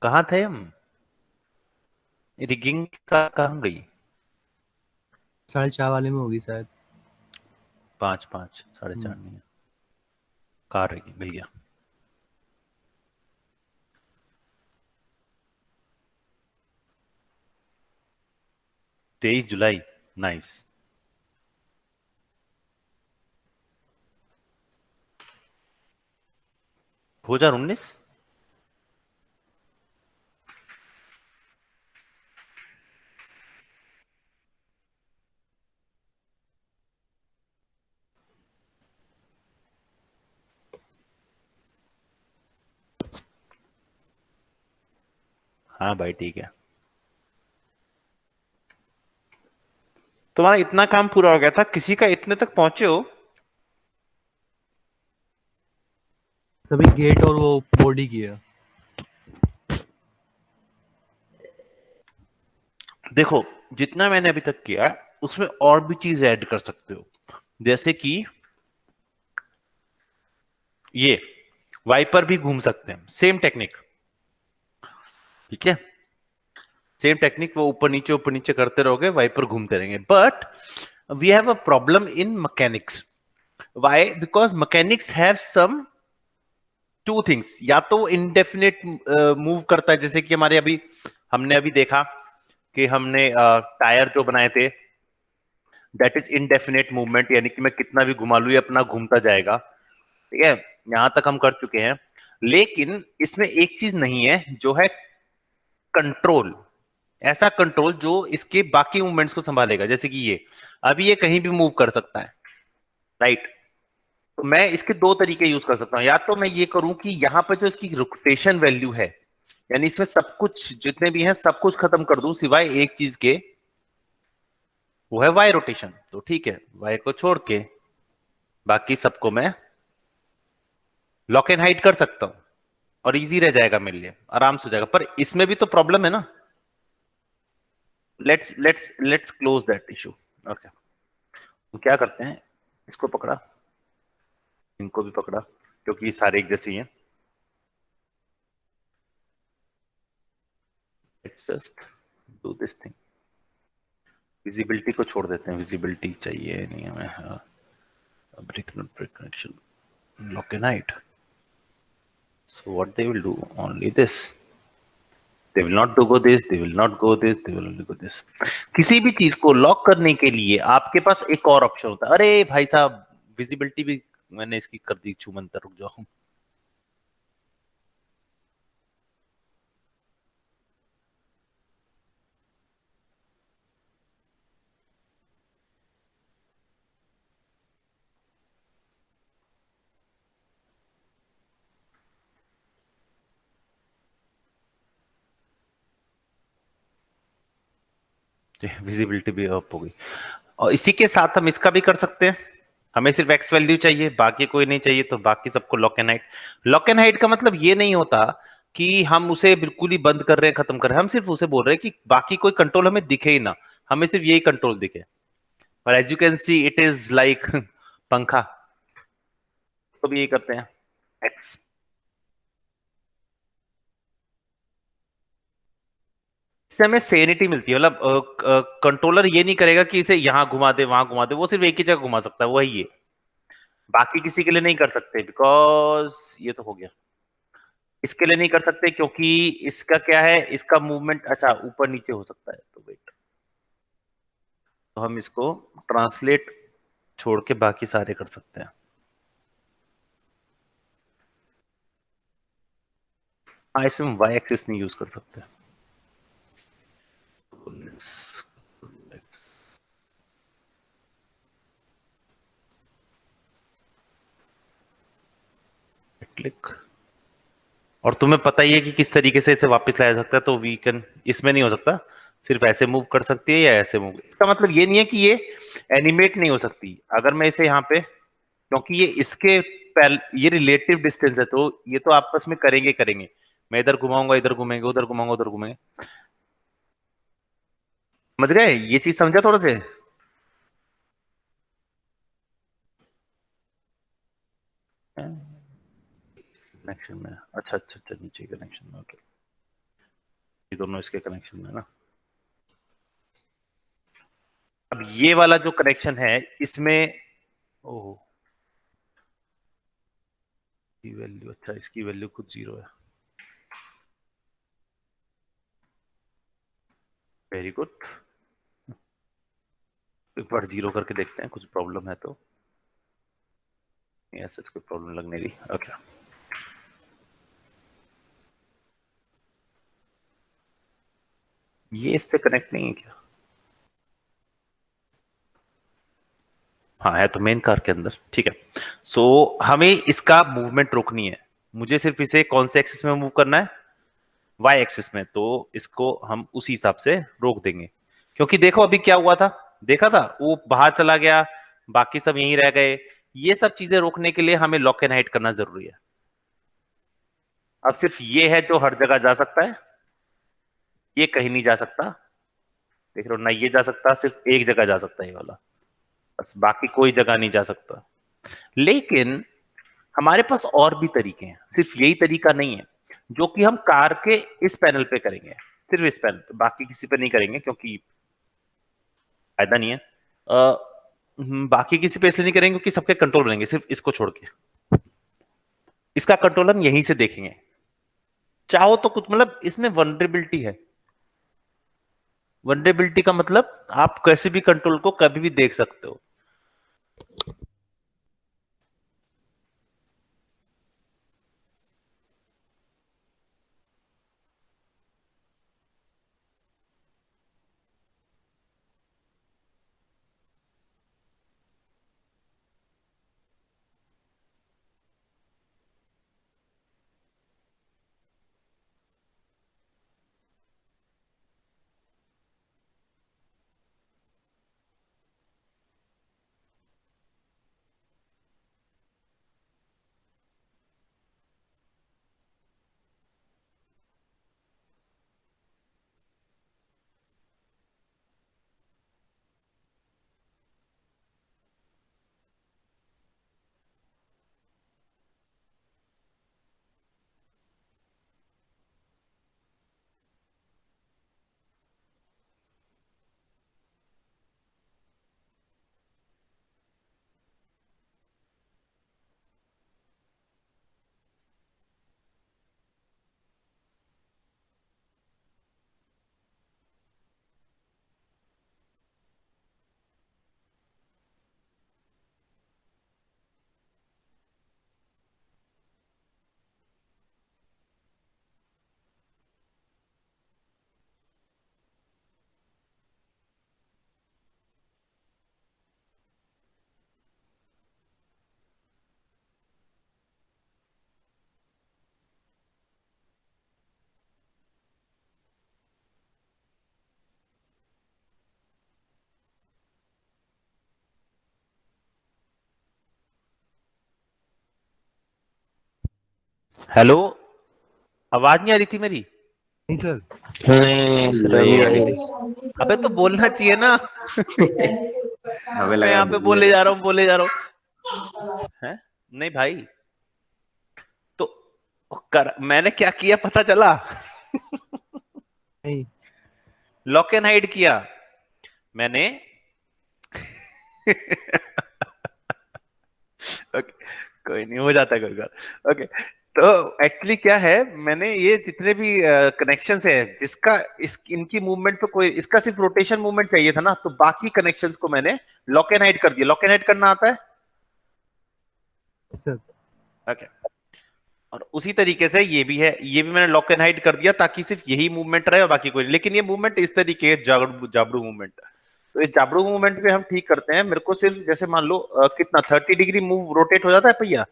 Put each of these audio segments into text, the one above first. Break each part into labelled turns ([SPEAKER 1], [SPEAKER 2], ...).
[SPEAKER 1] कहाँ थे हम? रिगिंग का कहाँ गई?
[SPEAKER 2] 4:30 वाले में होगी शायद।
[SPEAKER 1] 5 5 साढ़े
[SPEAKER 2] हम्म।
[SPEAKER 1] चार नहीं है। कार रिगिंग मिल गया। 23 जुलाई। नाइस। 2019। हाँ भाई ठीक है। तुम्हारा इतना काम पूरा हो गया था, किसी का इतने तक पहुंचे हो?
[SPEAKER 2] सभी गेट और वो बॉडी की है।
[SPEAKER 1] देखो, जितना मैंने अभी तक किया उसमें और भी चीज ऐड कर सकते हो। जैसे कि ये वाइपर भी घूम सकते हैं, सेम टेक्निक। ठीक है, सेम टेक्निक, वो ऊपर नीचे करते रहोगे, वाइपर घूमते रहेंगे। But we have a problem in mechanics. Why? Because mechanics have some two things. या तो इनडेफिनेट मूव करता है, जैसे कि हमारे अभी हमने अभी देखा कि हमने टायर जो बनाए थे, दैट इज इनडेफिनेट मूवमेंट, यानी कि मैं कितना भी घुमा लू ये अपना घूमता जाएगा। ठीक है, यहां तक हम कर चुके हैं। लेकिन इसमें एक चीज नहीं है, जो है कंट्रोल। ऐसा कंट्रोल जो इसके बाकी मूवमेंट्स को संभालेगा। जैसे कि ये अभी ये कहीं भी मूव कर सकता है, राइट? तो मैं इसके दो तरीके यूज कर सकता हूं। या तो मैं ये करूं कि यहां पर जो इसकी रोटेशन वैल्यू है, यानी इसमें सब कुछ जितने भी हैं सब कुछ खत्म कर दूं सिवाय एक चीज के, वो है वाई रोटेशन। तो ठीक है, वाई को छोड़ के बाकी सबको मैं लॉक एंड हाइड कर सकता हूं, और इजी रह जाएगा मेरे लिए, आराम से हो जाएगा। पर इसमें भी तो प्रॉब्लम है ना। Let's close that issue. Okay, तो क्या करते हैं, इसको पकड़ा, इनको भी पकड़ा, क्योंकि ये सारे एक जैसे ही हैं। Let's just do this thing. Visibility को छोड़ देते हैं, विजिबिलिटी चाहिए नहीं हमें। Break not break connection, lock and hide. So what they will do? Only this. They will not do go this. They will not go this. They will only go this. किसी भी चीज को lock करने के लिए आपके पास एक और ऑप्शन होता है। अरे भाई साहब, विजिबिलिटी भी मैंने इसकी कर दी छूमंतर, रुक जाओ। विजिबिलिटी भी अप हो गई। और इसी के साथ हम इसका भी कर सकते हैं। हमें सिर्फ एक्स वैल्यू चाहिए, बाकी कोई नहीं चाहिए, तो बाकी सबको lock and hide. Lock and hide का मतलब ये नहीं होता कि हम उसे बिल्कुल ही बंद कर रहे हैं, खत्म कर रहे हैं। हम सिर्फ उसे बोल रहे हैं कि बाकी कोई कंट्रोल हमें दिखे ही ना, हमें सिर्फ यही कंट्रोल दिखे। और as you can see it is like पंखा। तो भी यही करते हैं, एक्स। इससे हमें सेनिटी मिलती है। मतलब कंट्रोलर ये नहीं करेगा कि इसे यहां घुमा दे वहां घुमा दे, वो सिर्फ एक ही जगह घुमा सकता है, वो है ये। बाकी किसी के लिए नहीं कर सकते, बिकॉज ये तो हो गया। इसके लिए नहीं कर सकते क्योंकि इसका क्या है, इसका मूवमेंट अच्छा ऊपर नीचे हो सकता है। तो वेट, तो हम इसको ट्रांसलेट छोड़ के बाकी सारे कर सकते हैं। हाँ, इसमें वाई एक्सिस नहीं यूज कर सकते। क्लिक। और तुम्हें पता ही है कि किस तरीके से इसे वापस लाया जा सकता है, तो वी कैन, इसमें नहीं हो सकता। सिर्फ ऐसे मूव कर सकती है या ऐसे मूव। इसका मतलब ये नहीं है कि ये एनिमेट नहीं हो सकती। अगर मैं इसे यहाँ पे, क्योंकि ये इसके ये रिलेटिव डिस्टेंस है, तो ये तो आपस में करेंगे करेंगे। मैं इधर घुमाऊंगा, इधर घूमेंगे, उधर घुमाऊंगा, उधर घूमेंगे। समझ गए? ये चीज समझा थोड़ा से? कनेक्शन में, अच्छा अच्छा अच्छा, नीचे कनेक्शन में, ओके। ये दोनों इसके कनेक्शन में ना। अब ये वाला जो कनेक्शन है इसमें, ओह की वैल्यू, अच्छा इसकी वैल्यू खुद 0 है। वेरी गुड, एक बार 0 करके देखते हैं, कुछ प्रॉब्लम है तो। ऐसे कोई प्रॉब्लम लग नहीं रही। ओके, ये इससे कनेक्ट नहीं है क्या? हाँ है तो मेन कार के अंदर, ठीक है। सो हमें इसका मूवमेंट रोकनी है, मुझे सिर्फ इसे कौन से एक्सिस में मूव करना है? वाई एक्सिस में। तो इसको हम उसी हिसाब से रोक देंगे, क्योंकि देखो अभी क्या हुआ था, देखा था वो बाहर चला गया, बाकी सब यहीं रह गए। ये सब चीजें रोकने के लिए हमें लॉक एंड हाइड करना जरूरी है। अब सिर्फ ये है जो हर जगह जा सकता है, ये कहीं नहीं जा सकता, देख रहे हो ना, ये जा सकता, सिर्फ एक जगह जा सकता है ये वाला, बस बाकी कोई जगह नहीं जा सकता। लेकिन हमारे पास और भी तरीके हैं, सिर्फ यही तरीका नहीं है, जो कि हम कार के इस पैनल पे करेंगे, सिर्फ इस पैनल पे, बाकी किसी पे नहीं करेंगे क्योंकि फायदा नहीं है। बाकी किसी पे इसलिए नहीं करेंगे क्योंकि सबके कंट्रोल बनेंगे, सिर्फ इसको छोड़ के। इसका कंट्रोल हम यहीं से देखेंगे, चाहो तो कुछ, मतलब इसमें वनरेबिलिटी है। वनरेबिलिटी का मतलब आप कैसे भी कंट्रोल को कभी भी देख सकते हो। हेलो, आवाज नहीं आ रही थी मेरी?
[SPEAKER 2] नहीं सर।
[SPEAKER 3] नहीं आ रही थी।
[SPEAKER 1] अबे तो बोलना चाहिए ना।
[SPEAKER 3] हमें
[SPEAKER 1] मैं
[SPEAKER 3] लगा
[SPEAKER 1] यहाँ पे बोले जा रहा हूँ, बोले जा रहा हूँ, है नहीं भाई। तो मैंने क्या किया पता चला?
[SPEAKER 2] नहीं।
[SPEAKER 1] लॉक एंड हाइड किया मैंने। ओके, कोई नहीं, हो जाता है कोई बात। ओके, तो एक्चुअली क्या है, मैंने ये जितने भी कनेक्शंस है, जिसका इनकी मूवमेंट पे कोई, इसका सिर्फ रोटेशन मूवमेंट चाहिए था ना, तो बाकी कनेक्शंस को मैंने लॉक एंड हाइड कर दिया। लॉक एंड हाइड करना आता है
[SPEAKER 2] सर।
[SPEAKER 1] ओके। और उसी तरीके से ये भी है, ये भी मैंने लॉक एंड हाइड कर दिया ताकि सिर्फ यही मूवमेंट रहे और बाकी कोई नहीं। लेकिन ये मूवमेंट इस तरीके जाबड़ू मूवमेंट, तो इस जाबड़ू मूवमेंट पे हम ठीक करते हैं। मेरे को सिर्फ जैसे मान लो कितना 30 डिग्री मूव रोटेट हो जाता है पहिया,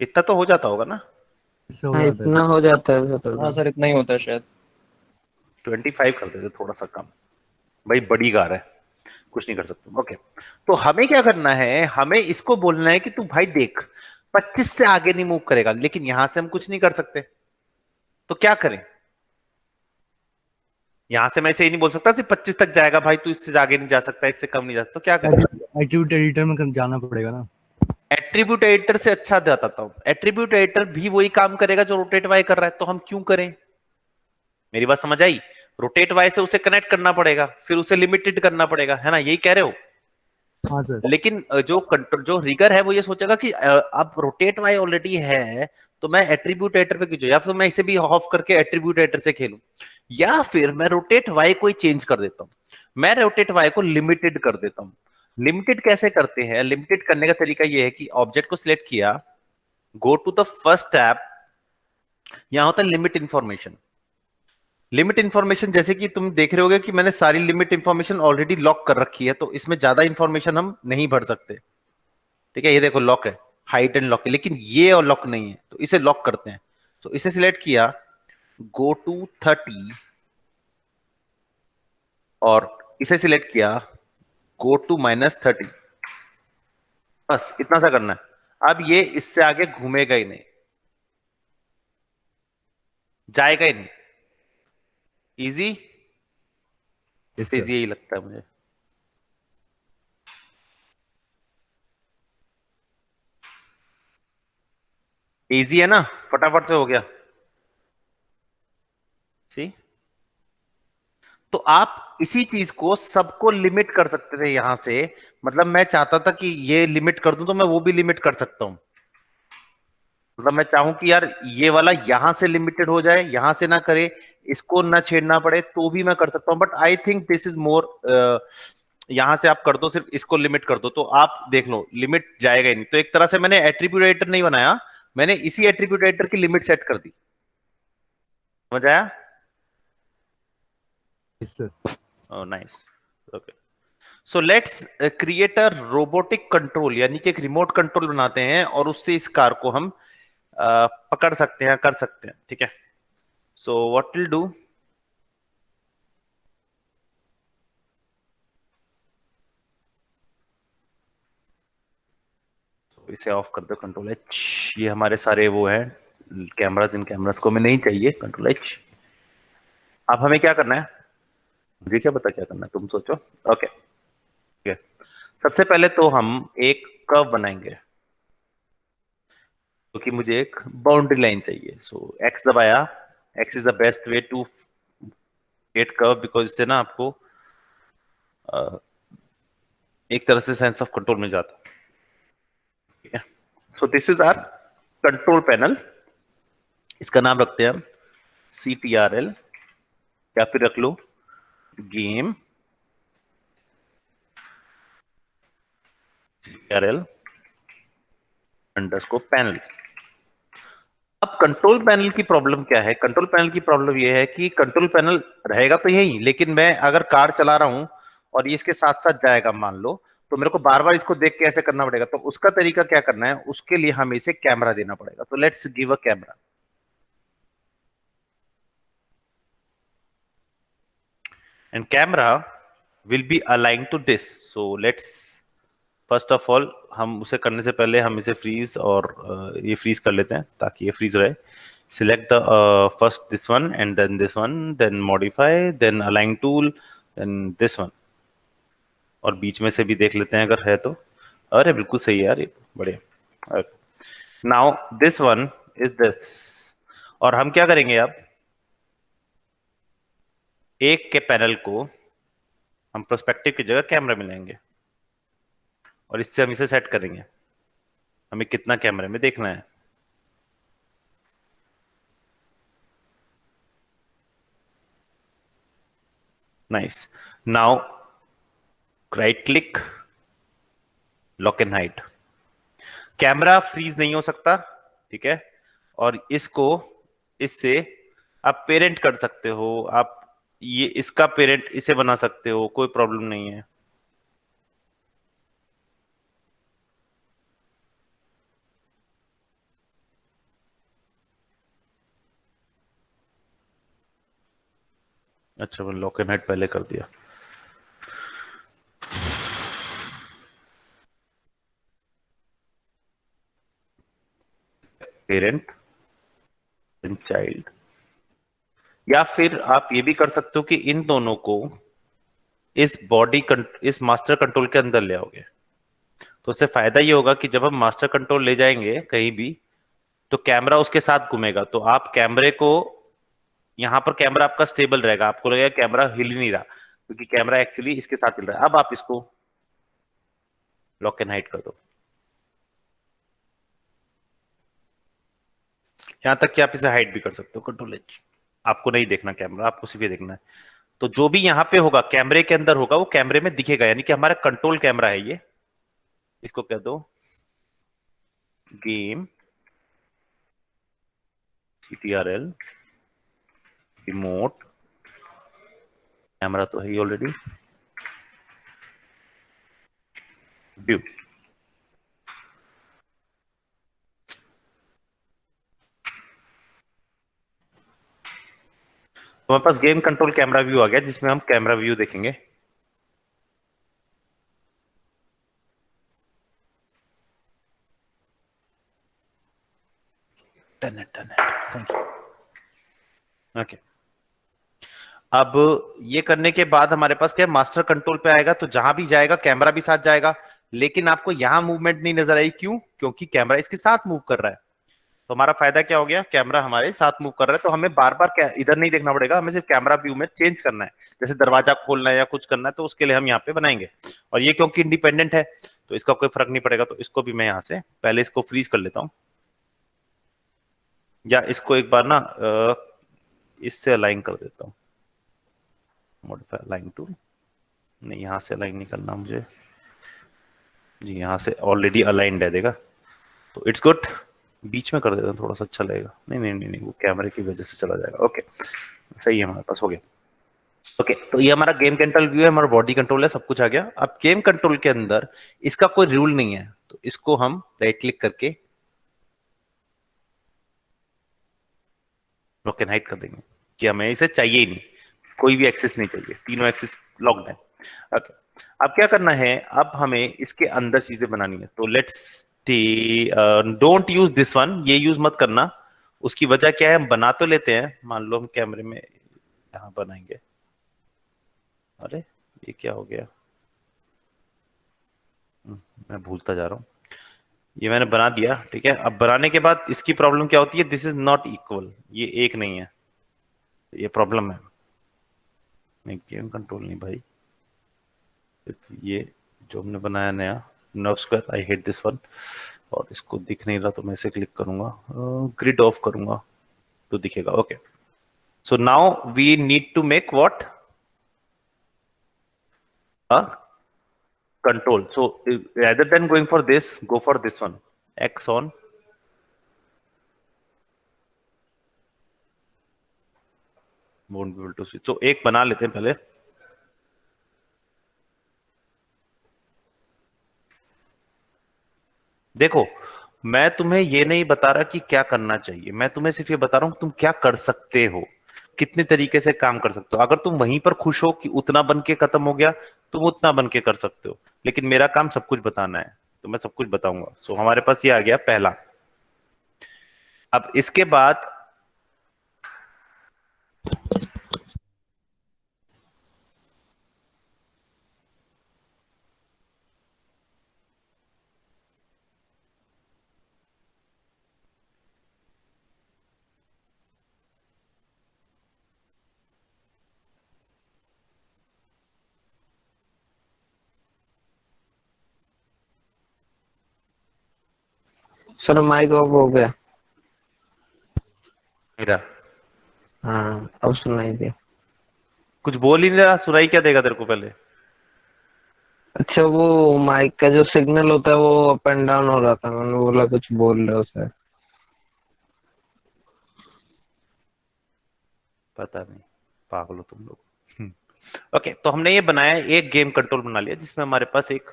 [SPEAKER 1] इतना तो हो जाता होगा ना?
[SPEAKER 2] इससे हो
[SPEAKER 3] हाँ,
[SPEAKER 2] जाता है।
[SPEAKER 3] इतना हो जाता है सर।
[SPEAKER 4] हाँ सर, इतना ही होता है शायद।
[SPEAKER 1] 25 कर देते, थोड़ा सा कम, भाई बड़ी कार है, कुछ नहीं कर सकते। ओके, तो हमें क्या करना है, हमें इसको बोलना है कि तू भाई देख 25 से आगे नहीं मूव करेगा, लेकिन यहां से हम कुछ नहीं कर सकते, तो क्या करें? यहां से मैं इसे ही नहीं बोल सकता सिर्फ 25 तक जाएगा भाई, तू इससे आगे नहीं जा सकता, इससे कम नहीं जा सकता, तो क्या करें?
[SPEAKER 2] एक्टिविटी एडिटर में जाना पड़ेगा ना।
[SPEAKER 1] एट्रीब्यूट एडिटर से अच्छा बताता हूं, एट्रीब्यूट एडिटर भी वही काम करेगा जो रोटेट वाई कर रहा है, तो हम क्यों करें? मेरी बात समझ आई? रोटेट वाई से उसे कनेक्ट करना पड़ेगा, फिर उसे लिमिटेड करना पड़ेगा, है ना, यही कह रहे हो?
[SPEAKER 2] हाँ सर।
[SPEAKER 1] लेकिन जो कंट्रोल जो रिगर है वो ये सोचेगा कि अब रोटेट वाई ऑलरेडी है, तो मैं एट्रीब्यूट एडिटर पे क्यों, या फिर मैं इसे भी ऑफ करके एट्रीब्यूट एडिटर से खेलूं, या फिर मैं रोटेट वाई को ही चेंज कर देता हूं, मैं रोटेट वाई को लिमिटेड कर देता हूं। लिमिटेड कैसे करते हैं? लिमिटेड करने का तरीका ये है कि ऑब्जेक्ट को सिलेक्ट किया, go to the first tab, यहां होता है लिमिट इंफॉर्मेशन। लिमिट इंफॉर्मेशन जैसे कि तुम देख रहे होगे कि मैंने सारी लिमिट इंफॉर्मेशन ऑलरेडी लॉक कर रखी है, तो इसमें ज्यादा इंफॉर्मेशन हम नहीं भर सकते। ठीक है, ये देखो लॉक है, हाइट एंड लॉक है, लेकिन ये और लॉक नहीं है, तो इसे लॉक करते हैं। तो इसे सिलेक्ट किया, गो टू 30, और इसे सिलेक्ट किया, गो टू -30। बस इतना सा करना है। अब ये इससे आगे घूमेगा ही नहीं, जाएगा ही नहीं। इजी?
[SPEAKER 2] Yes sir.
[SPEAKER 1] इजी यही लगता है मुझे। इजी है ना, फटाफट से हो गया। सी, तो आप इसी चीज को सबको लिमिट कर सकते थे यहां से, मतलब मैं चाहता था कि ये लिमिट कर दूं तो मैं वो भी लिमिट कर सकता हूं। मतलब मैं चाहूं कि यार ये वाला यहां से लिमिटेड हो जाए, यहां से ना करे, इसको ना छेड़ना पड़े, तो भी मैं कर सकता हूं, but I think this is more, यहां से आप कर दो, सिर्फ इसको लिमिट कर दो, तो आप देख लो लिमिट जाएगा ही नहीं। तो एक तरह से मैंने एट्रीब्यूट एडिटर नहीं बनाया, मैंने इसी एट्रीब्यूट एडिटर की लिमिट सेट कर दी। समझ आया?
[SPEAKER 2] Yes sir.
[SPEAKER 1] Oh nice, okay. So let's create a robotic control, यानी कि एक रिमोट कंट्रोल बनाते हैं और उससे इस कार को हम पकड़ सकते हैं, कर सकते हैं। ठीक है, सो व्हाट विल डू, इसे ऑफ कर दो, कंट्रोल एच। ये हमारे सारे वो है कैमरास, इन कैमरास को हमें नहीं चाहिए, कंट्रोल एच। अब हमें क्या करना है? मुझे क्या पता क्या करना है, तुम सोचो। ओके, ठीक है। सबसे पहले तो हम एक कर्व बनाएंगे, क्योंकि मुझे एक बाउंड्री लाइन चाहिए। सो एक्स दबाया, X is the best way to get curve, because इससे ना आपको एक तरह से सेंस ऑफ कंट्रोल मिल जाता है। ठीक है, so this is our control panel, इसका नाम रखते हैं हम CTRL, या फिर रख लो गेम CTRL अंडरस्कोर पैनल। अब कंट्रोल पैनल की प्रॉब्लम क्या है? कंट्रोल पैनल की प्रॉब्लम यह है कि कंट्रोल पैनल रहेगा तो यही, लेकिन मैं अगर कार चला रहा हूं और ये इसके साथ साथ जाएगा मान लो, तो मेरे को बार बार इसको देख के ऐसे करना पड़ेगा। तो उसका तरीका क्या करना है, उसके लिए हमें इसे कैमरा देना पड़ेगा। तो let's give a camera, and camera will be align to this. So let's first of all, हम उसे करने से पहले हम इसे फ्रीज और ये फ्रीज कर लेते हैं ताकि ये फ्रीज रहे। Select the first this one and then this one, then modify, then align tool, then this one, और बीच में से भी देख लेते हैं अगर है तो। अरे बिल्कुल सही है यार, ये बढ़िया। Now this one is this, और हम क्या करेंगे अब, एक के पैनल को हम पर्सपेक्टिव की जगह कैमरा मिलाएंगे, और इससे हम इसे सेट करेंगे, हमें कितना कैमरे में देखना है। Nice, now right click, lock and hide. Camera freeze नहीं हो सकता, ठीक है, और इसको इससे आप पेरेंट कर सकते हो, आप ये इसका पेरेंट इसे बना सकते हो, कोई प्रॉब्लम नहीं है। अच्छा, मैंने लॉक एंड हाइड पहले कर दिया। पेरेंट एंड चाइल्ड, या फिर आप ये भी कर सकते हो कि इन दोनों को इस मास्टर कंट्रोल के अंदर ले आओगे। तो उससे फायदा ये होगा कि जब हम मास्टर कंट्रोल ले जाएंगे कहीं भी तो कैमरा उसके साथ घूमेगा, तो आप कैमरे को यहां पर कैमरा आपका स्टेबल रहेगा, आपको लगेगा कैमरा हिल ही नहीं रहा क्योंकि कैमरा एक्चुअली इसके साथ हिल रहा है। अब आप इसको लॉक एंड हाइड कर दो, यहां तक कि आप इसे हाइड भी कर सकते हो कंट्रोल एच। आपको नहीं देखना कैमरा, आपको सिर्फ ये देखना है। तो जो भी यहां पे होगा कैमरे के अंदर होगा वो कैमरे में दिखेगा, यानी कि हमारा कंट्रोल कैमरा है ये। इसको कह दो गेम CTRL रिमोट, कैमरा तो है ही ऑलरेडी, व्यू। तो हमारे पास गेम कंट्रोल कैमरा व्यू आ गया जिसमें हम कैमरा व्यू देखेंगे। डन है, थैंक यू। ओके, अब ये करने के बाद हमारे पास क्या मास्टर कंट्रोल पे आएगा, तो जहां भी जाएगा कैमरा भी साथ जाएगा, लेकिन आपको यहां मूवमेंट नहीं नजर आई, क्यों? क्योंकि कैमरा इसके साथ मूव कर रहा है। तो हमारा फायदा क्या हो गया, कैमरा हमारे साथ मूव कर रहा है, तो हमें बार बार इधर नहीं देखना पड़ेगा, हमें सिर्फ कैमरा व्यू में चेंज करना है। जैसे दरवाजा खोलना है या कुछ करना है तो उसके लिए हम यहाँ पे बनाएंगे। और ये क्योंकि इंडिपेंडेंट है तो इसका कोई फर्क नहीं पड़ेगा, तो इसको भी मैं यहाँ से पहले इसको फ्रीज कर लेता हूँ, या इसको एक बार ना इससे अलाइन कर देता हूँ, मॉडिफाई अलाइन टू, नहीं यहाँ से अलाइन नहीं करना मुझे जी, यहाँ से ऑलरेडी अलाइंड है देगा, तो इट्स गुड। बीच में कर देता हूँ, थोड़ा सा अच्छा लगेगा। नहीं नहीं नहीं नहीं, वो कैमरे की वजह से चला जाएगा। ओके, सही है, हमारे पास हो गया। ओके, तो ये हमारा गेम कंट्रोल व्यू है, हमारा बॉडी कंट्रोल है, सब कुछ आ गया। अब गेम कंट्रोल के अंदर इसका कोई रूल नहीं है, तो इसको हम राइट क्लिक करके लॉक एंड हाइड कर देंगे कि हमें इसे चाहिए ही नहीं, कोई भी एक्सेस नहीं चाहिए, तीनों एक्सेस लॉक्ड है। ओके, अब क्या करना है, अब हमें इसके अंदर चीजें बनानी है। तो let's don't use this one, ये यूज मत करना। उसकी वजह क्या है, हम बना तो लेते हैं, मान लो हम कैमरे में यहां बनाएंगे। अरे ये क्या हो गया, मैं भूलता जा रहा हूं। ये मैंने बना दिया, ठीक है। अब बनाने के बाद इसकी प्रॉब्लम क्या होती है, दिस इज नॉट इक्वल, ये एक नहीं है, ये प्रॉब्लम है। नहीं, गेम कंट्रोल नहीं भाई, ये जो हमने बनाया नया nerve square, I hate this one. और इसको दिख नहीं रहा तो मैं इसे क्लिक करूंगा, ग्रिड ऑफ करूंगा तो दिखेगा। Okay, so now we need to make what, a control. So rather than going for this, go for this one, X on won't be able to see. So एक बना लेते हैं पहले। देखो, मैं तुम्हें ये नहीं बता रहा कि क्या करना चाहिए, मैं तुम्हें सिर्फ ये बता रहा हूं तुम क्या कर सकते हो, कितने तरीके से काम कर सकते हो। अगर तुम वहीं पर खुश हो कि उतना बन के खत्म हो गया, तुम उतना बन के कर सकते हो, लेकिन मेरा काम सब कुछ बताना है, तो मैं सब कुछ बताऊंगा। सो हमारे पास ये आ गया पहला। अब इसके बाद
[SPEAKER 3] सर माइक ऑफ हो गया।
[SPEAKER 1] मेरा
[SPEAKER 3] हाँ अब सुनाई दिया।
[SPEAKER 1] कुछ बोल ही नहीं रहा, सुनाई क्या देगा तेरे को पहले?
[SPEAKER 3] अच्छा वो माइक का जो सिग्नल होता है वो अप एंड डाउन हो रहा था, मैंने बोला कुछ बोल रहे हो सर।
[SPEAKER 1] पता नहीं, पागल हो तुम लोग। ओके, तो हमने ये बनाया, एक गेम कंट्रोल बना लिया जिसमें हमारे पास एक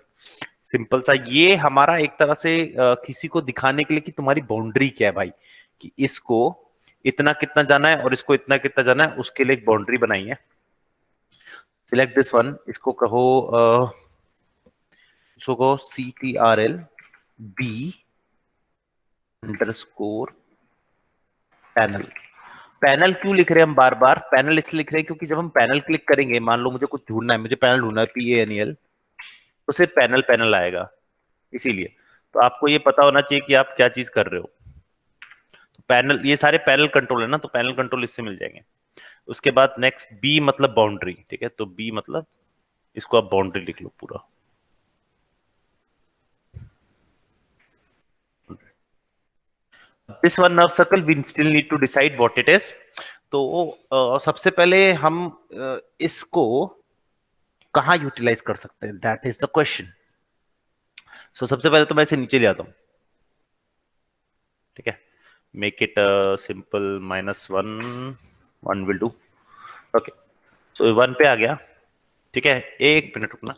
[SPEAKER 1] सिंपल सा, ये हमारा एक तरह से किसी को दिखाने के लिए कि तुम्हारी बाउंड्री क्या है भाई, कि इसको इतना कितना जाना है और इसको इतना कितना जाना है, उसके लिए एक बाउंड्री बनाई है। सिलेक्ट दिस वन, इसको कहो CTRL B underscore panel. Panel क्यों लिख रहे हैं हम बार बार, पैनल इसलिए लिख रहे हैं क्योंकि जब हम पैनल क्लिक करेंगे, मान लो मुझे कुछ ढूंढना है, मुझे पैनल ढूंढना है PANEL, तो सिर्फ पैनल पैनल आएगा, इसीलिए तो आपको ये पता होना चाहिए कि आप क्या चीज कर रहे हो। तो पैनल, ये सारे पैनल कंट्रोल है ना, तो पैनल कंट्रोल इससे मिल जाएंगे। उसके बाद नेक्स्ट बी मतलब बाउंड्री, ठीक है, तो बी मतलब इसको आप बाउंड्री लिख लो पूरा। This one nerve circle we still need to decide what it is। तो सबसे पहले हम इसको कहाँ यूटिलाइज कर सकते हैं, दैट इज द क्वेश्चन। सो सबसे पहले तो मैं इसे नीचे ले आता हूँ, ठीक है, make it simple, -1, 1 will do. Okay, so 1 पे आ गया, ठीक है, एक मिनट रुकना।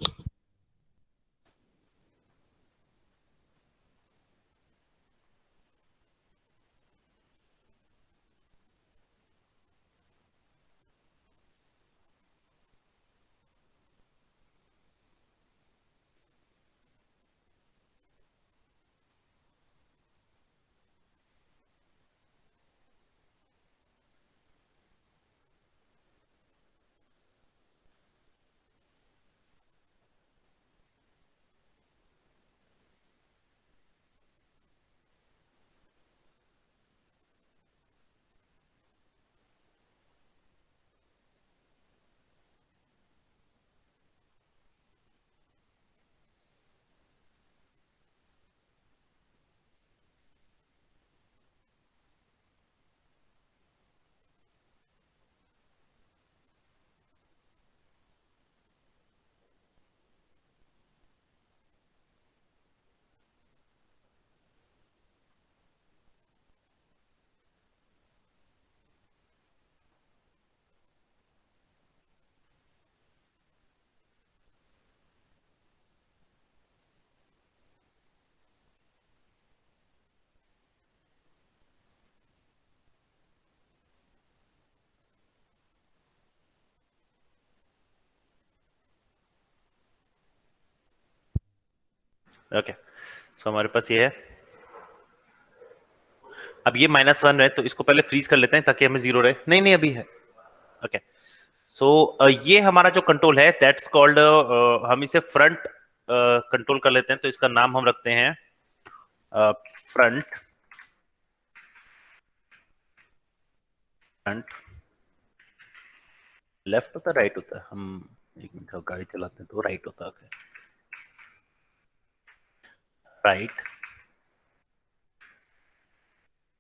[SPEAKER 1] ओके, सो हमारे पास ये है। अब ये -1 है, तो इसको पहले फ्रीज कर लेते हैं ताकि हमें 0 रहे। नहीं नहीं, अभी है। ओके, सो ये हमारा जो कंट्रोल है दैट्स कॉल्ड, हम इसे फ्रंट कंट्रोल कर लेते हैं, तो इसका नाम हम रखते हैं फ्रंट। फ्रंट लेफ्ट होता है राइट होता है, हम एक मिनट गाड़ी चलाते हैं तो राइट होता है। Right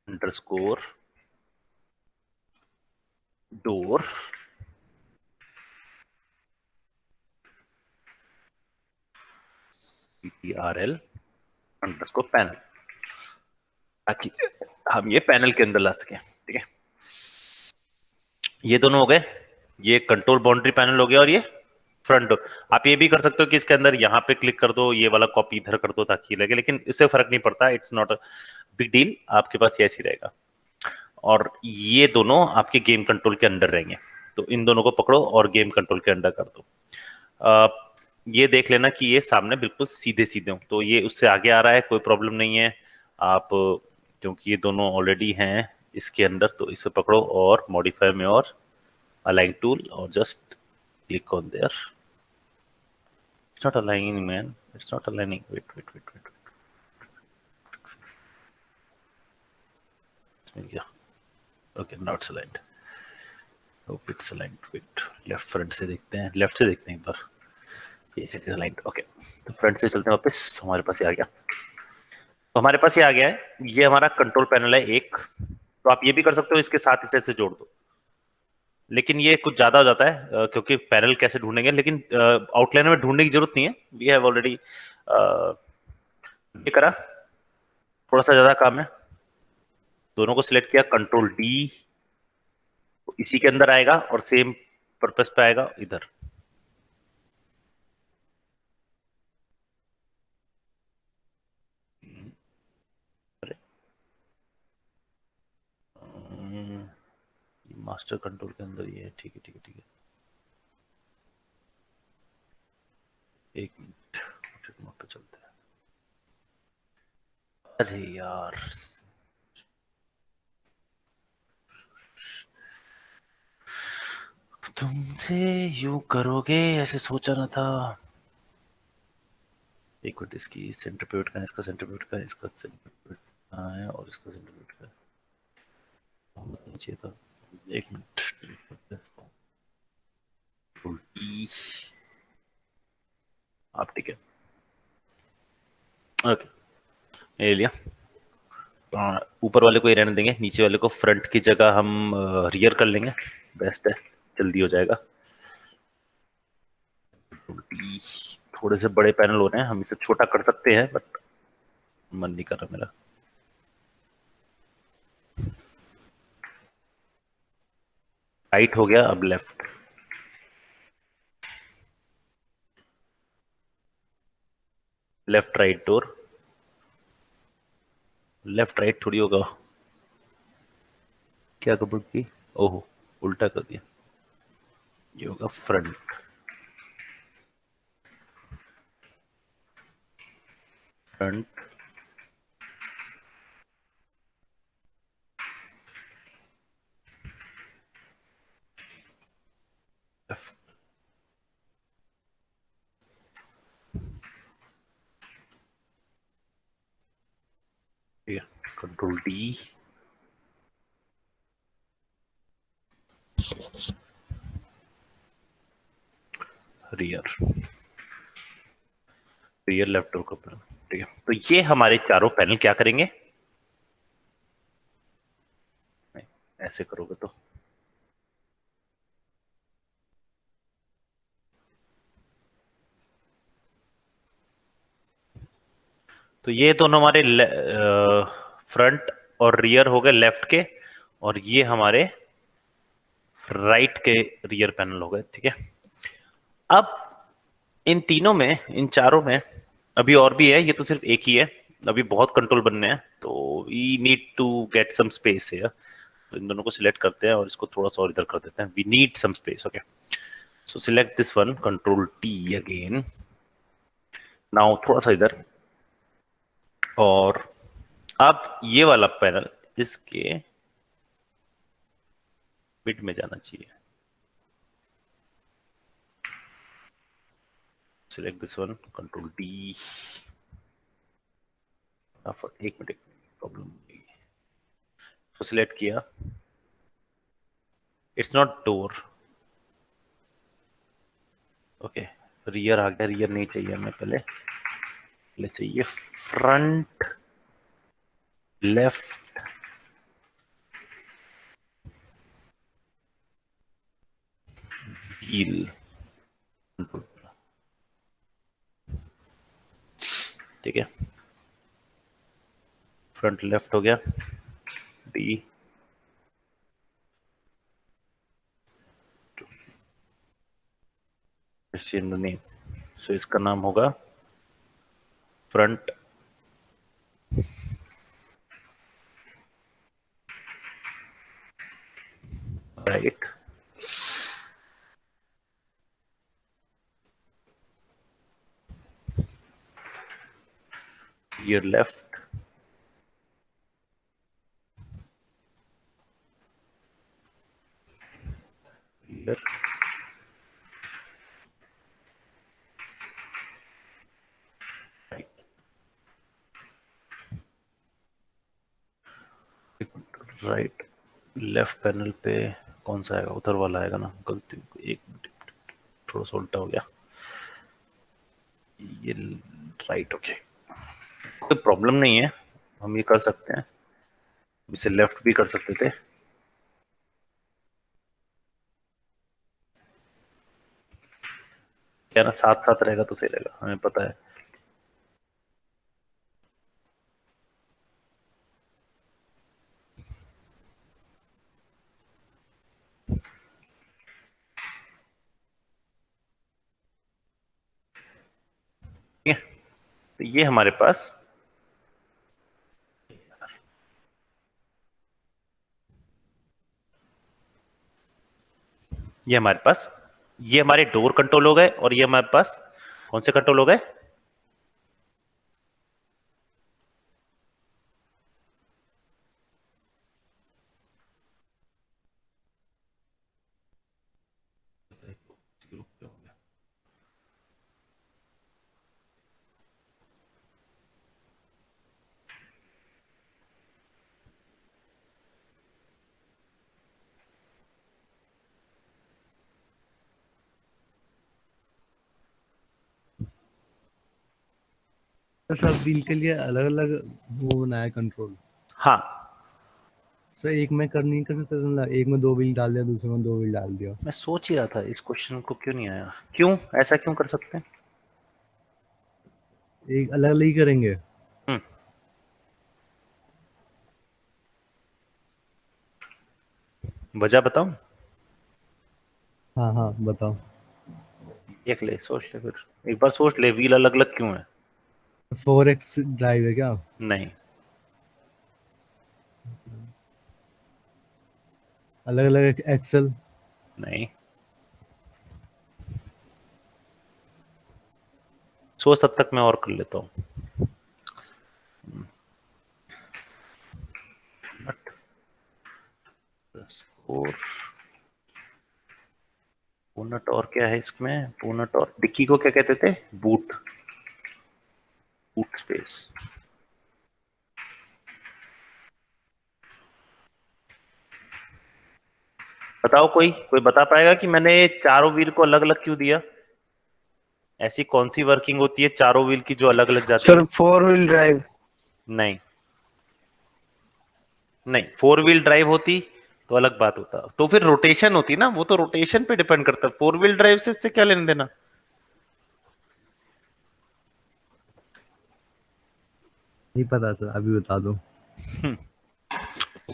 [SPEAKER 1] underscore door CTRL underscore panel, ताकि हम ये पैनल के अंदर ला सकें, ठीक है। ये दोनों हो गए, ये कंट्रोल बाउंड्री पैनल हो गया, और ये फ्रंट डोर। आप ये भी कर सकते हो कि इसके अंदर यहाँ पे क्लिक कर दो, ये वाला कॉपी इधर कर दो ताकि लगे, लेकिन इससे फर्क नहीं पड़ता, it's not a big deal, आपके पास ये ऐसे ही रहेगा। और ये दोनों आपके गेम कंट्रोल के अंडर रहेंगे, तो इन दोनों को पकड़ो और गेम कंट्रोल के अंडर कर दो। ये देख लेना कि ये सामने बिल्कुल सीधे सीधे हो, तो ये उससे आगे आ रहा है, कोई प्रॉब्लम नहीं है। आप क्योंकि ये दोनों ऑलरेडी हैं इसके अंदर, तो इसे पकड़ो और मॉडिफाई में और अलाइन टूल, और just click on there. It's not aligning man, it's not aligning, wait wait wait wait, okay, not aligned, hope it's aligned. Wait, left front से देखते हैं, लेफ्ट से देखते हैं एक बार, ये इज अलाइंड। ओके, तो फ्रंट से चलते हैं वापस, हमारे पास ये आ गया। तो हमारे पास ये आ गया है, ये हमारा कंट्रोल पैनल है एक। तो आप ये भी कर सकते हो, इसके साथ इसे ऐसे जोड़ दो, लेकिन ये कुछ ज्यादा हो जाता है, क्योंकि पैनल कैसे ढूंढेंगे, लेकिन आउटलाइनर में ढूंढने की जरूरत नहीं है, वी हैव ऑलरेडी ये करा। थोड़ा सा ज्यादा काम है, दोनों को सिलेक्ट किया, कंट्रोल डी, इसी के अंदर आएगा और सेम पर्पस पे आएगा इधर। मास्टर कंट्रोल के अंदर ये है, ठीक है ठीक है ठीक है, एक मिनट पे चलते हैं। अरे यार, तुमसे यूं करोगे ऐसे सोचा ना था। एक मिनट, इसकी सेंट्रीफ्यूज का है, इसका सेंट्रीफ्यूज का है, इसका सेंट्रीफ्यूज कहाँ है और इसका सेंट्रीफ्यूज का है, नीचे था। एक मिनट, उल्टी। आप ठीक है, ओके, ले लिया। ऊपर वाले को ही रहने देंगे, नीचे वाले को फ्रंट की जगह हम रियर कर लेंगे, बेस्ट है, जल्दी हो जाएगा। उल्टी। थोड़े से बड़े पैनल हो रहे हैं, हम इसे छोटा कर सकते हैं बट मन नहीं कर रहा मेरा। राइट हो गया, अब left. Left right door, left right थोड़ी होगा, क्या गड़बड़ की, ओहो उल्टा कर दिया, ये होगा front. Front control D, rear, rear left door का पैनल। ठीक है, तो ये हमारे चारों पैनल क्या करेंगे, नहीं, ऐसे करोगे तो ये दोनों हमारे फ्रंट और रियर हो गए लेफ्ट के, और ये हमारे राइट के रियर पैनल हो गए। ठीक है, अब इन तीनों में, इन चारों में अभी और भी है, ये तो सिर्फ एक ही है, अभी बहुत कंट्रोल बनने हैं, तो we need to get some space है। तो इन दोनों को सिलेक्ट करते हैं और इसको थोड़ा सा और इधर कर देते हैं, we need some space. Okay, so select this one, control T again, now थोड़ा सा इधर, और अब ये वाला पैनल इसके मिड में जाना चाहिए। Select this one, control D, एक मिनट प्रॉब्लम, तो सिलेक्ट किया, it's not door, okay, rear आ गया, रियर नहीं चाहिए हमें, पहले चाहिए फ्रंट लेफ्ट व्हील। ठीक है, फ्रंट लेफ्ट हो गया, डी, चेंज द नेम, सो इसका नाम होगा front right, rear left, rear right. Right left panel पे कौन सा आएगा, उधर वाला आएगा ना, गलती, एक मिनट, थोड़ा सा उल्टा हो गया, ये राइट। ओके, कोई प्रॉब्लम नहीं है, हम ये कर सकते हैं, इसे लेफ्ट भी कर सकते थे, क्या ना, साथ साथ रहेगा तो सही रहेगा, हमें पता है। ठीक है, तो ये हमारे पास, ये हमारे पास, ये हमारे डोर कंट्रोल हो गए, और ये हमारे पास कौन से कंट्रोल हो गए,
[SPEAKER 2] तो सब व्हील के लिए अलग अलग वो बनाया कंट्रोल।
[SPEAKER 1] हाँ,
[SPEAKER 2] सर एक में कर नहीं कर सकते, मतलब एक में 2 व्हील डाल दिया, दूसरे में 2 व्हील डाल दिया।
[SPEAKER 1] मैं सोच ही रहा था इस क्वेश्चन को क्यों नहीं आया, क्यों ऐसा क्यों कर सकते हैं।
[SPEAKER 2] एक अलग अलग ही करेंगे।
[SPEAKER 1] हम्म, वजह बताऊं।
[SPEAKER 2] हाँ हाँ बताओ।
[SPEAKER 1] एक ले सोच ले, फिर एक बार सोच ले व्हील अलग अलग क्यों है।
[SPEAKER 2] 4x ड्राइव है क्या?
[SPEAKER 1] नहीं।
[SPEAKER 2] अलग अलग एक्सल।
[SPEAKER 1] नहीं, सोच तब तक मैं और कर लेता हूँ। और बोनट और क्या है इसमें, बोनट और डिक्की को क्या कहते थे, बूट, बूट स्पेस। बताओ कोई कोई बता पाएगा कि मैंने चारों व्हील को अलग अलग क्यों दिया। ऐसी कौन सी वर्किंग होती है चारों व्हील की जो अलग अलग जाती
[SPEAKER 3] सर
[SPEAKER 1] है।
[SPEAKER 3] 4 व्हील ड्राइव।
[SPEAKER 1] नहीं, नहीं, फोर व्हील ड्राइव होती तो अलग बात होता, तो फिर रोटेशन होती ना, वो तो रोटेशन पे डिपेंड करता है, फोर व्हील ड्राइव से इससे क्या लेने देना।
[SPEAKER 2] नहीं पता सर, अभी बता दो।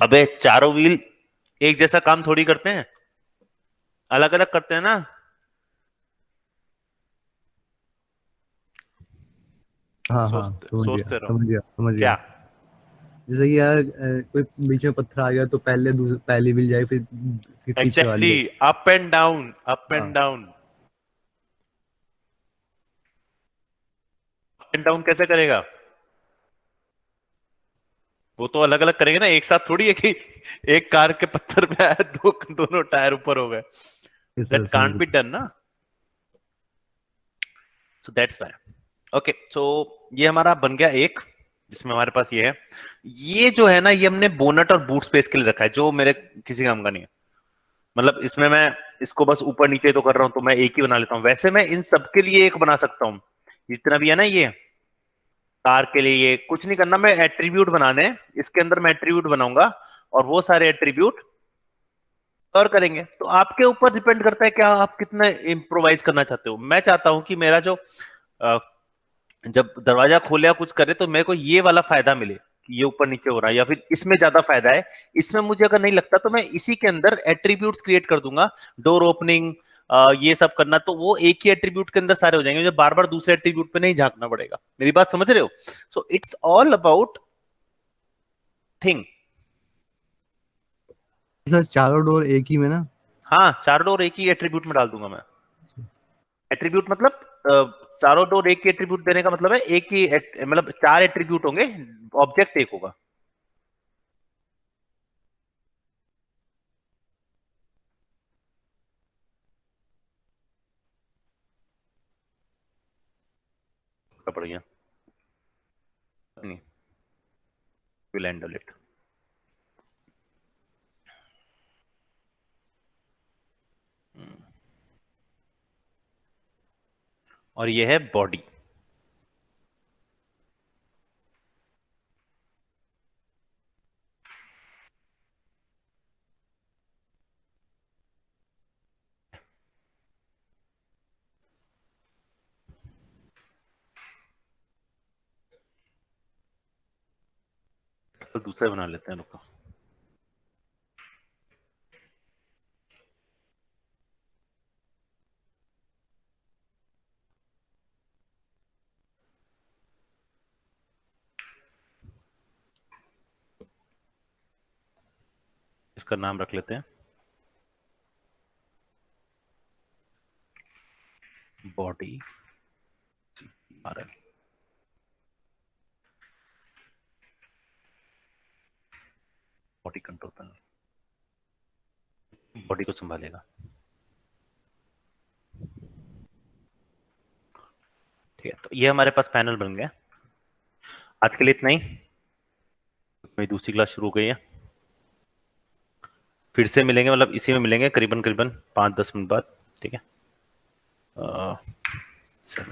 [SPEAKER 1] अबे चारों व्हील एक जैसा काम थोड़ी करते हैं, अलग अलग करते हैं ना।
[SPEAKER 2] हाँ हाँ
[SPEAKER 1] सोचते रहो।
[SPEAKER 2] समझ गया समझ गया।
[SPEAKER 1] क्या।
[SPEAKER 2] जैसे कि यार कोई बीच में पत्थर आ गया तो पहली व्हील जाए, फिर पीछे वाली।
[SPEAKER 1] Exactly, up and down, up and
[SPEAKER 2] हाँ
[SPEAKER 1] डाउन। अप एंड डाउन कैसे करेगा, वो तो अलग अलग करेंगे ना, एक साथ थोड़ी है कि एक कार के पत्थर पे आया, दोनों टायर ऊपर हो गए।
[SPEAKER 2] ये सर
[SPEAKER 1] दैट
[SPEAKER 2] समझ
[SPEAKER 1] कांट बी
[SPEAKER 2] गया।
[SPEAKER 1] डन ना। So that's why. ओके, सो ये हमारा बन गया एक, जिसमें हमारे पास ये है। ये जो है ना, ये हमने बोनट और बूट स्पेस के लिए रखा है, जो मेरे किसी काम का नहीं है। मतलब इसमें मैं इसको बस ऊपर नीचे तो कर रहा हूं, तो मैं एक ही बना लेता हूं। वैसे मैं इन सब के लिए एक बना सकता हूं, जितना भी है ना ये कार के लिए। ये कुछ नहीं करना, मैं एट्रीब्यूट बनाने हैं, इसके अंदर मैं एट्रीब्यूट बनाऊंगा, और वो सारे एट्रीब्यूट और करेंगे। तो आपके ऊपर डिपेंड करता है क्या आप कितना इम्प्रोवाइज करना चाहते हो। मैं चाहता हूं कि मेरा जो अ, जब दरवाजा खोले या कुछ करे तो मेरे को ये वाला फायदा मिले कि ये ऊपर नीचे हो रहा है, या फिर इसमें ज्यादा फायदा है। इसमें मुझे अगर नहीं लगता तो मैं इसी के अंदर एट्रीब्यूट्स क्रिएट कर दूंगा। डोर ओपनिंग, ये सब करना, तो वो एक ही एट्रीब्यूट के अंदर सारे हो जाएंगे, मुझे बार बार दूसरे एट्रीब्यूट पे नहीं झांकना पड़ेगा। मेरी बात समझ रहे हो। So it's all about thing.
[SPEAKER 2] Sir चारों डोर एक ही में ना?
[SPEAKER 1] हाँ, चार डोर एक ही एट्रीब्यूट में डाल दूंगा मैं। एट्रीब्यूट मतलब चारों डोर एक ही एट्रीब्यूट देने का मतलब है एक ही मतलब चार एट्रीब्यूट होंगे, ऑब्जेक्ट एक होगा। बढ़िया, नहीं, विल हैंडल इट। और ये है बॉडी। तो दूसरे बना लेते हैं, रुको। इसका नाम रख लेते हैं body R. Body control panel body को संभालेगा। ठीक है, तो ये हमारे पास पैनल बन गया। आज के लिए इतना ही। मेरी दूसरी क्लास शुरू हो गई है, फिर से मिलेंगे, मतलब इसी में मिलेंगे करीबन करीबन 5-10 मिनट बाद। ठीक है। 7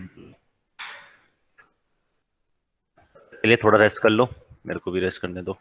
[SPEAKER 1] के लिए थोड़ा रेस्ट कर लो, मेरे को भी रेस्ट करने दो।